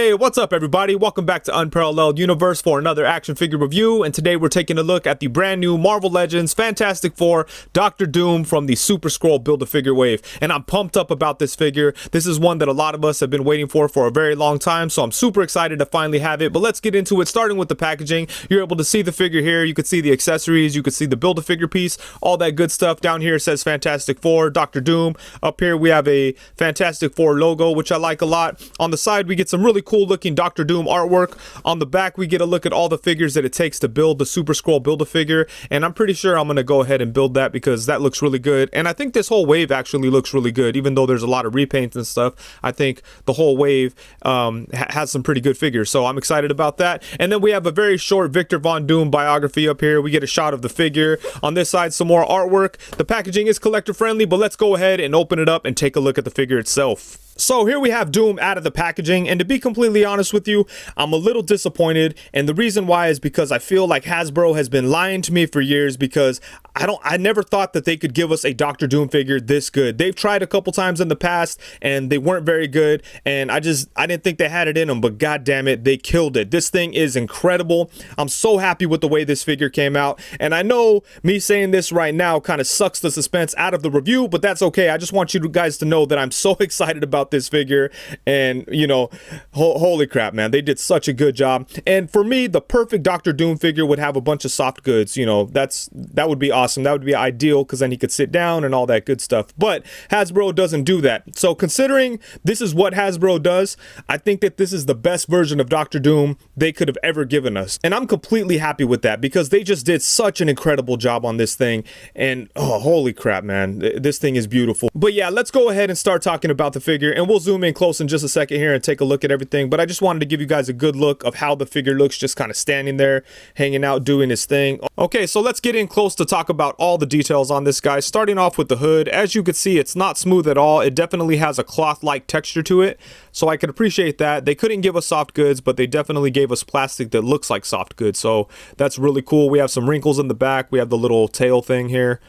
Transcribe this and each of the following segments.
Hey, what's up everybody? Welcome back to Unparalleled Universe for another action figure review, and today we're taking a look at the brand new Marvel Legends Fantastic Four Dr. Doom from the Super Skrull Build-A-Figure wave, and I'm pumped up about this figure. This is one that a lot of us have been waiting for a very long time, so I'm super excited to finally have it. But let's get into it, starting with the packaging. You're able to see the figure here, you can see the accessories, you can see the Build-A-Figure piece, all that good stuff. Down here it says Fantastic Four, Dr. Doom. Up here we have a Fantastic Four logo, which I like a lot. On the side we get some really cool looking Dr. Doom artwork. On the back we get a look at all the figures that it takes to build the Super Skrull Build-A-Figure, and I'm pretty sure I'm gonna go ahead and build that because that looks really good. And I think this whole wave actually looks really good, even though there's a lot of repaints and stuff. I think the whole wave has some pretty good figures, so I'm excited about that. And then we have a very short Victor Von Doom biography up here. We get a shot of the figure. On this side, some more artwork. The packaging is collector friendly, but let's go ahead and open it up and take a look at the figure itself. So here we have Doom out of the packaging, and to be completely honest with you, I'm a little disappointed, and the reason why is because I feel like Hasbro has been lying to me for years, because I never thought that they could give us a Dr. Doom figure this good. They've tried a couple times in the past and they weren't very good, and I didn't think they had it in them, but god damn it, they killed it. This thing is incredible. I'm so happy with the way this figure came out, and I know me saying this right now kind of sucks the suspense out of the review, but that's okay. I just want you guys to know that I'm so excited about this figure, and you know, holy crap, man, they did such a good job. And for me, the perfect Dr. Doom figure would have a bunch of soft goods. You know, that would be awesome. That would be ideal, because then he could sit down and all that good stuff. But Hasbro doesn't do that. So considering this is what Hasbro does, I think that this is the best version of Dr. Doom they could have ever given us, and I'm completely happy with that because they just did such an incredible job on this thing. And oh, holy crap, man, this thing is beautiful. But yeah, let's go ahead and start talking about the figure, and we'll zoom in close in just a second here and take a look at everything. But I just wanted to give you guys a good look of how the figure looks, just kind of standing there, hanging out, doing his thing. Okay, so let's get in close to talk about all the details on this guy. Starting off with the hood, as you can see, it's not smooth at all. It definitely has a cloth-like texture to it, so I can appreciate that. They couldn't give us soft goods, but they definitely gave us plastic that looks like soft goods, so that's really cool. We have some wrinkles in the back. We have the little tail thing here.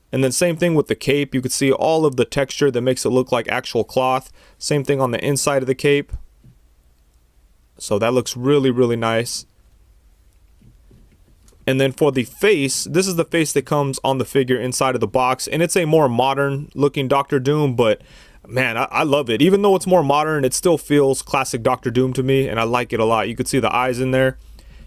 And then same thing with the cape. You can see all of the texture that makes it look like actual cloth. Same thing on the inside of the cape. So that looks really, really nice. And then for the face, this is the face that comes on the figure inside of the box. And it's a more modern looking Dr. Doom, but man, I love it. Even though it's more modern, it still feels classic Dr. Doom to me, and I like it a lot. You can see the eyes in there.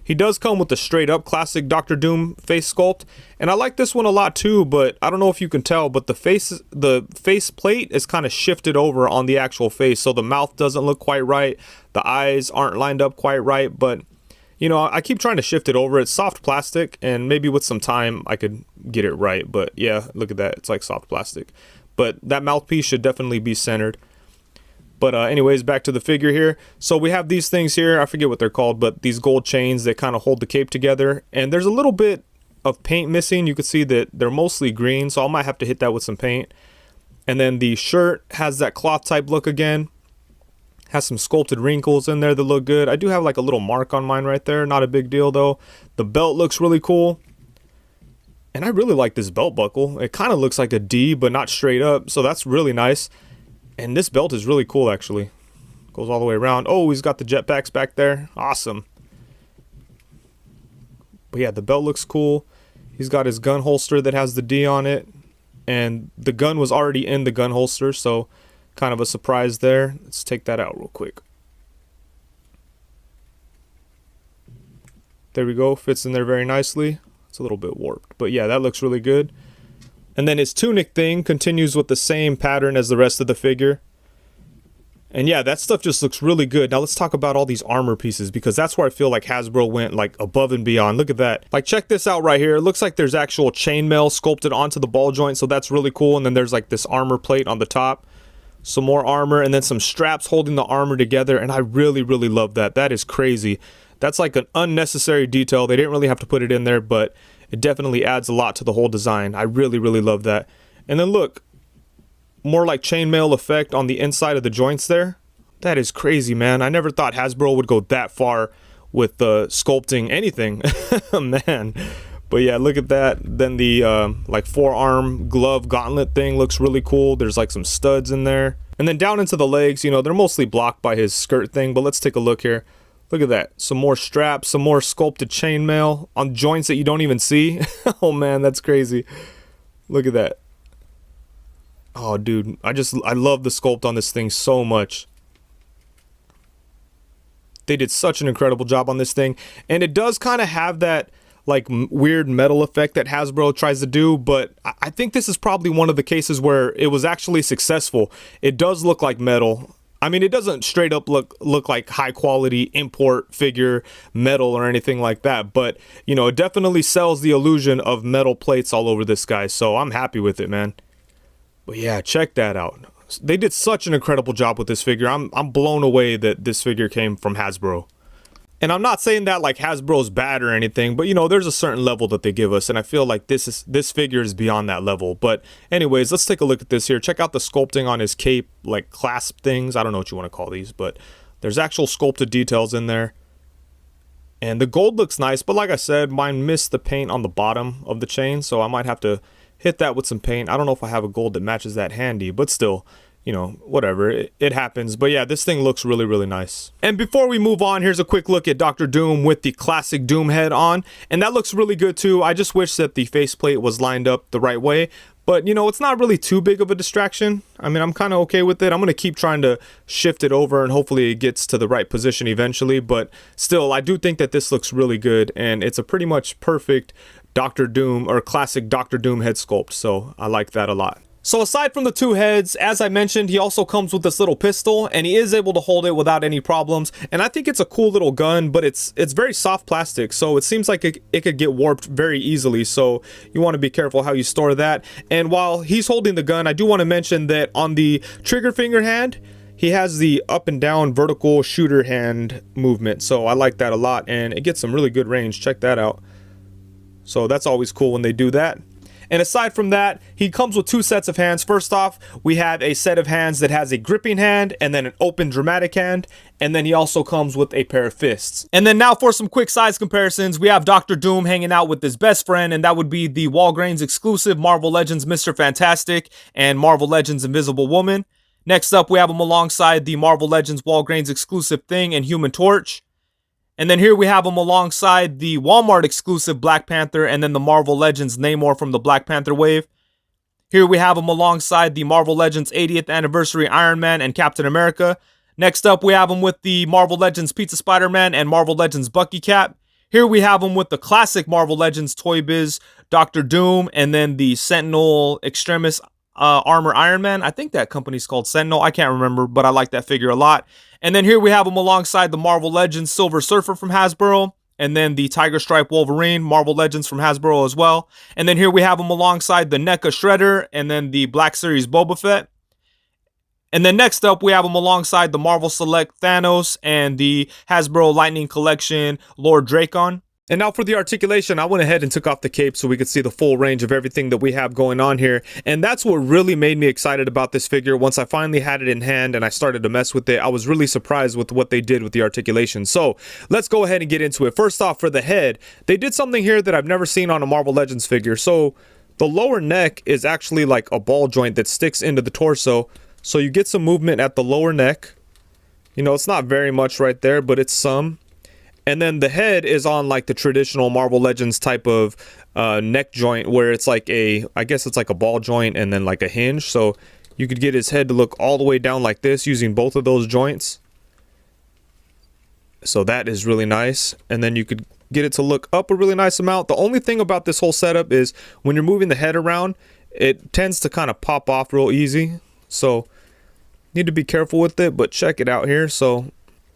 He does come with the straight up classic Dr. Doom face sculpt, and I like this one a lot too, but I don't know if you can tell, but the face plate is kind of shifted over on the actual face, so the mouth doesn't look quite right, the eyes aren't lined up quite right, but you know, I keep trying to shift it over. It's soft plastic, and maybe with some time I could get it right, but yeah, look at that, it's like soft plastic. But that mouthpiece should definitely be centered. But anyways, back to the figure here. So we have these things here, I forget what they're called, but these gold chains that kind of hold the cape together. And there's a little bit of paint missing. You can see that they're mostly green, so I might have to hit that with some paint. And then the shirt has that cloth type look again. Has some sculpted wrinkles in there that look good. I do have like a little mark on mine right there, not a big deal though. The belt looks really cool. And I really like this belt buckle. It kind of looks like a D, but not straight up, so that's really nice. And this belt is really cool, actually. Goes all the way around. Oh, he's got the jetpacks back there. Awesome. But yeah, the belt looks cool. He's got his gun holster that has the D on it. And the gun was already in the gun holster, so kind of a surprise there. Let's take that out real quick. There we go. Fits in there very nicely. It's a little bit warped, but yeah, that looks really good. And then his tunic thing continues with the same pattern as the rest of the figure. And yeah, that stuff just looks really good. Now let's talk about all these armor pieces, because that's where I feel like Hasbro went like above and beyond. Look at that. Like, check this out right here. It looks like there's actual chainmail sculpted onto the ball joint, so that's really cool. And then there's like this armor plate on the top. Some more armor, and then some straps holding the armor together, and I really, really love that. That is crazy. That's like an unnecessary detail. They didn't really have to put it in there, but it definitely adds a lot to the whole design. I really, really love that. And then look, more like chainmail effect on the inside of the joints there. That is crazy, man. I never thought Hasbro would go that far with sculpting anything. Man. But yeah, look at that. Then the like forearm glove gauntlet thing looks really cool. There's like some studs in there. And then down into the legs, you know, they're mostly blocked by his skirt thing, but let's take a look here. Look at that. Some more straps, some more sculpted chainmail on joints that you don't even see. Oh man, that's crazy. Look at that. Oh dude, I love the sculpt on this thing so much. They did such an incredible job on this thing, and it does kind of have that like weird metal effect that Hasbro tries to do, but I think this is probably one of the cases where it was actually successful. It does look like metal. I mean, it doesn't straight up look like high quality import figure metal or anything like that, but you know, it definitely sells the illusion of metal plates all over this guy, so I'm happy with it, man. But yeah, check that out. They did such an incredible job with this figure. I'm blown away that this figure came from Hasbro. And I'm not saying that like Hasbro's bad or anything, but you know, there's a certain level that they give us, and I feel like this figure is beyond that level. But anyways, let's take a look at this here. Check out the sculpting on his cape, like clasp things. I don't know what you want to call these, but there's actual sculpted details in there. And the gold looks nice, but like I said, mine missed the paint on the bottom of the chain, so I might have to hit that with some paint. I don't know if I have a gold that matches that handy, but still, you know, whatever, it happens. But yeah, this thing looks really, really nice. And before we move on, here's a quick look at Dr. Doom with the classic Doom head on, and that looks really good too. I just wish that the faceplate was lined up the right way, but you know, it's not really too big of a distraction. I mean, I'm kind of okay with it. I'm gonna keep trying to shift it over, and hopefully it gets to the right position eventually, but still, I do think that this looks really good, and it's a pretty much perfect Dr. Doom or classic Dr. Doom head sculpt, so I like that a lot. So aside from the two heads, as I mentioned, he also comes with this little pistol, and he is able to hold it without any problems. And I think it's a cool little gun, but it's very soft plastic, so it seems like it could get warped very easily. So you want to be careful how you store that. And while he's holding the gun, I do want to mention that on the trigger finger hand, he has the up and down vertical shooter hand movement. So I like that a lot, and it gets some really good range. Check that out. So that's always cool when they do that. And aside from that, he comes with two sets of hands. First off, we have a set of hands that has a gripping hand and then an open dramatic hand. And then he also comes with a pair of fists. And then now for some quick size comparisons, we have Dr. Doom hanging out with his best friend, and that would be the Walgreens exclusive Marvel Legends Mr. Fantastic and Marvel Legends Invisible Woman. Next up, we have him alongside the Marvel Legends Walgreens exclusive Thing and Human Torch. And then here we have him alongside the Walmart exclusive Black Panther and then the Marvel Legends Namor from the Black Panther wave. Here we have him alongside the Marvel Legends 80th Anniversary Iron Man and Captain America. Next up, we have him with the Marvel Legends Pizza Spider-Man and Marvel Legends Bucky Cap. Here we have him with the classic Marvel Legends Toy Biz Dr. Doom and then the Sentinel Extremis Armor Iron Man. I think that company's called Sentinel. I can't remember, but I like that figure a lot. And then here we have him alongside the Marvel Legends Silver Surfer from Hasbro, and then the Tiger Stripe Wolverine, Marvel Legends from Hasbro as well. And then here we have him alongside the NECA Shredder, and then the Black Series Boba Fett. And then next up, we have him alongside the Marvel Select Thanos and the Hasbro Lightning Collection Lord Dracon. And now for the articulation, I went ahead and took off the cape so we could see the full range of everything that we have going on here. And that's what really made me excited about this figure. Once I finally had it in hand and I started to mess with it, I was really surprised with what they did with the articulation. So let's go ahead and get into it. First off, for the head, they did something here that I've never seen on a Marvel Legends figure. So the lower neck is actually like a ball joint that sticks into the torso. So you get some movement at the lower neck. You know, it's not very much right there, but it's some. And then the head is on like the traditional Marvel Legends type of neck joint where it's like I guess it's like a ball joint and then like a hinge. So you could get his head to look all the way down like this using both of those joints. So that is really nice. And then you could get it to look up a really nice amount. The only thing about this whole setup is when you're moving the head around, it tends to kind of pop off real easy. So need to be careful with it, but check it out here. So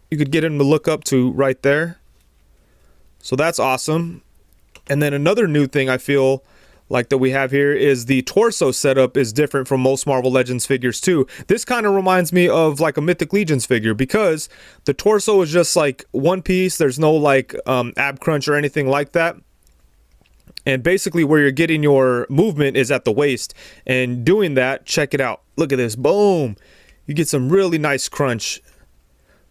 you could get him to look up to right there. So that's awesome. And then another new thing I feel like that we have here is the torso setup is different from most Marvel Legends figures too. This kind of reminds me of like a Mythic Legions figure because the torso is just like one piece. There's no like ab crunch or anything like that. And basically where you're getting your movement is at the waist. And doing that, check it out. Look at this. Boom. You get some really nice crunch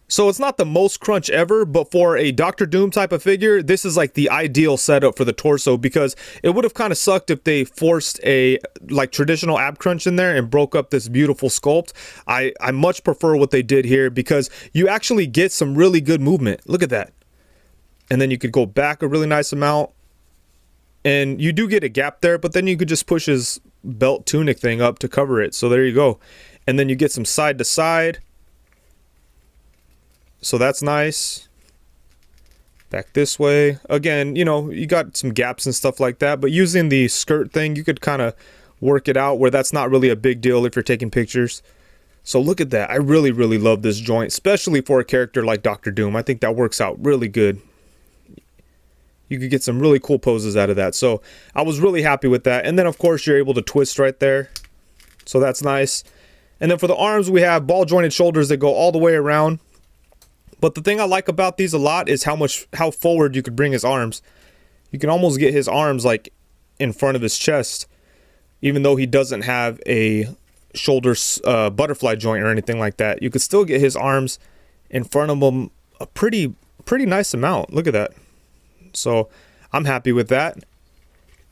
So it's not the most crunch ever, but for a Doctor Doom type of figure, this is like the ideal setup for the torso, because it would have kind of sucked if they forced a like traditional ab crunch in there and broke up this beautiful sculpt. I much prefer what they did here, because you actually get some really good movement. Look at that. And then you could go back a really nice amount, and you do get a gap there, but then you could just push his belt tunic thing up to cover it. So there you go. And then you get some side to side. So that's nice. Back this way. Again, you know, you got some gaps and stuff like that, but using the skirt thing, you could kind of work it out where that's not really a big deal if you're taking pictures. So look at that. I really, really love this joint, especially for a character like Doctor Doom. I think that works out really good. You could get some really cool poses out of that. So I was really happy with that. And then, of course, you're able to twist right there. So that's nice. And then for the arms, we have ball jointed shoulders that go all the way around. But the thing I like about these a lot is how forward you could bring his arms. You can almost get his arms like in front of his chest, even though he doesn't have a shoulder butterfly joint or anything like that. You could still get his arms in front of him a pretty nice amount. Look at that. So I'm happy with that.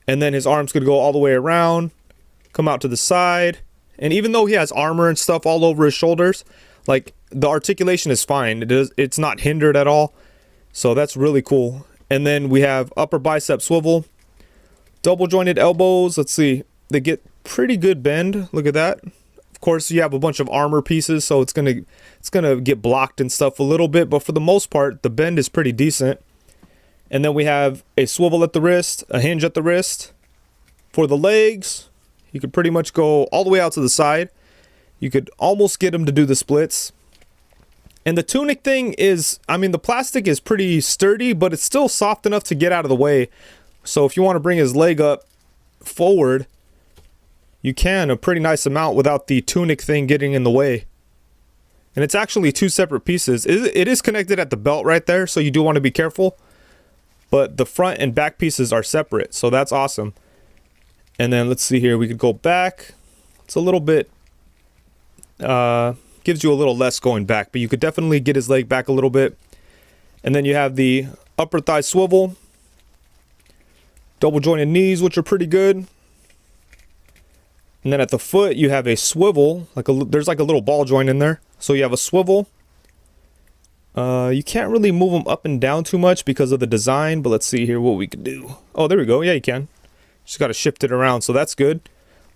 And then his arms could go all the way around, come out to the side. And even though he has armor and stuff all over his shoulders, like, the articulation is fine. It's not hindered at all. So that's really cool. And then we have upper bicep swivel, double jointed elbows. Let's see. They get pretty good bend. Look at that. Of course, you have a bunch of armor pieces, so it's gonna get blocked and stuff a little bit, but for the most part, the bend is pretty decent. And then we have a swivel at the wrist, a hinge at the wrist. For the legs, you could pretty much go all the way out to the side. You could almost get him to do the splits. And the tunic thing is, I mean, the plastic is pretty sturdy, but it's still soft enough to get out of the way. So if you want to bring his leg up forward, you can a pretty nice amount without the tunic thing getting in the way. And it's actually two separate pieces. It is connected at the belt right there, so you do want to be careful. But the front and back pieces are separate, so that's awesome. And then let's see here, we could go back. It's a little bit, gives you a little less going back, but you could definitely get his leg back a little bit. And then you have the upper thigh swivel, double jointed knees, which are pretty good. And then at the foot, you have a swivel, there's like a little ball joint in there. So you have a swivel. You can't really move them up and down too much because of the design, but let's see here what we can do. Oh, there we go. Yeah, you can. Just got to shift it around, so that's good.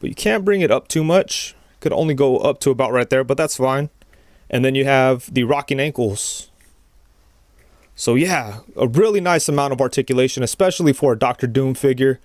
But you can't bring it up too much. Could only go up to about right there, but that's fine. And then you have the rocking ankles. So yeah, a really nice amount of articulation, especially for a Doctor Doom figure.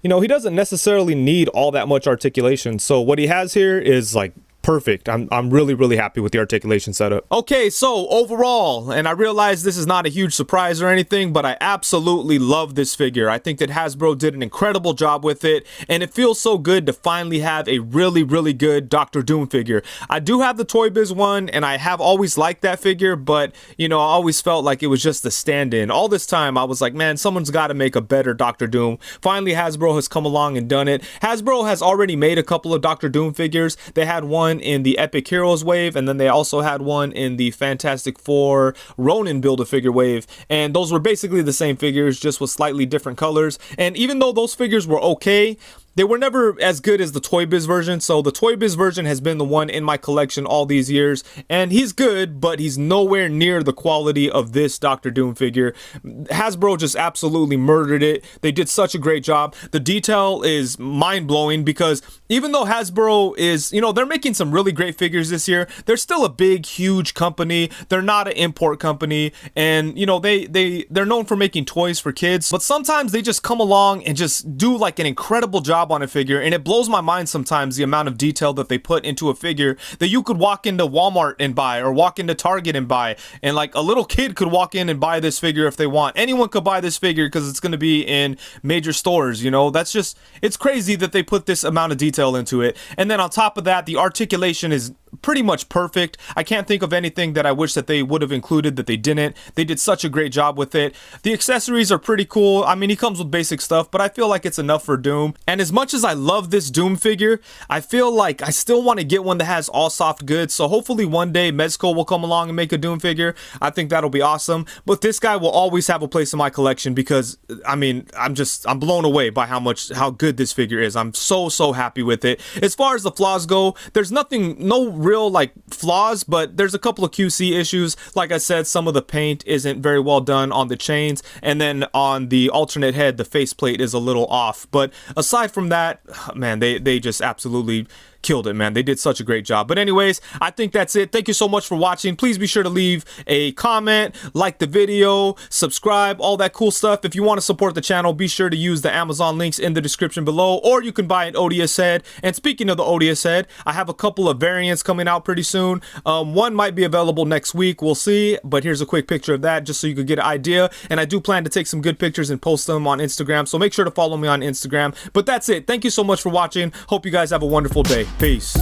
You know, he doesn't necessarily need all that much articulation. So what he has here is like perfect. I'm really happy with the articulation setup. Okay, so overall, and I realize this is not a huge surprise or anything, but I absolutely love this figure. I think that Hasbro did an incredible job with it, and it feels so good to finally have a really good Doctor Doom figure. I do have the Toy Biz one, and I have always liked that figure, but you know, I always felt like it was just the stand-in. All this time, I was like, man, someone's got to make a better Doctor Doom. Finally, Hasbro has come along and done it. Hasbro has already made a couple of Doctor Doom figures. They had one in the Epic Heroes wave, and then they also had one in the Fantastic Four Ronin Build-A-Figure wave, and those were basically the same figures, just with slightly different colors. And even though those figures were okay, they were never as good as the Toy Biz version. So the Toy Biz version has been the one in my collection all these years, and he's good, but he's nowhere near the quality of this Doctor Doom figure. Hasbro just absolutely murdered it. They did such a great job. The detail is mind-blowing, because even though Hasbro is, you know, they're making some really great figures this year, they're still a big, huge company. They're not an import company, and you know, they're known for making toys for kids, but sometimes they just come along and just do like an incredible job on a figure, and it blows my mind sometimes the amount of detail that they put into a figure that you could walk into Walmart and buy, or walk into Target and buy, and like a little kid could walk in and buy this figure if they want. Anyone could buy this figure because it's going to be in major stores, you know. That's just, it's crazy that they put this amount of detail into it. And then on top of that, the articulation is pretty much perfect. I can't think of anything that I wish that they would have included that they didn't. They did such a great job with it. The accessories are pretty cool. I mean, he comes with basic stuff, but I feel like it's enough for Doom. And as much as I love this Doom figure, I feel like I still want to get one that has all soft goods. So hopefully one day Mezco will come along and make a Doom figure. I think that'll be awesome. But this guy will always have a place in my collection because, I mean, I'm blown away by how good this figure is. I'm so happy with it. As far as the flaws go, there's no real like flaws, but there's a couple of QC issues. Like I said, some of the paint isn't very well done on the chains, and then on the alternate head, the faceplate is a little off. But aside from that, man, they just absolutely killed it, man. They did such a great job. But anyways, I think that's it. Thank you so much for watching. Please be sure to leave a comment, like the video, subscribe, all that cool stuff. If you want to support the channel, be sure to use the Amazon links in the description below, or you can buy an Odious head. And speaking of the Odious head, I have a couple of variants coming out pretty soon. One might be available next week. We'll see. But here's a quick picture of that just so you could get an idea. And I do plan to take some good pictures and post them on Instagram. So make sure to follow me on Instagram. But that's it. Thank you so much for watching. Hope you guys have a wonderful day. Peace.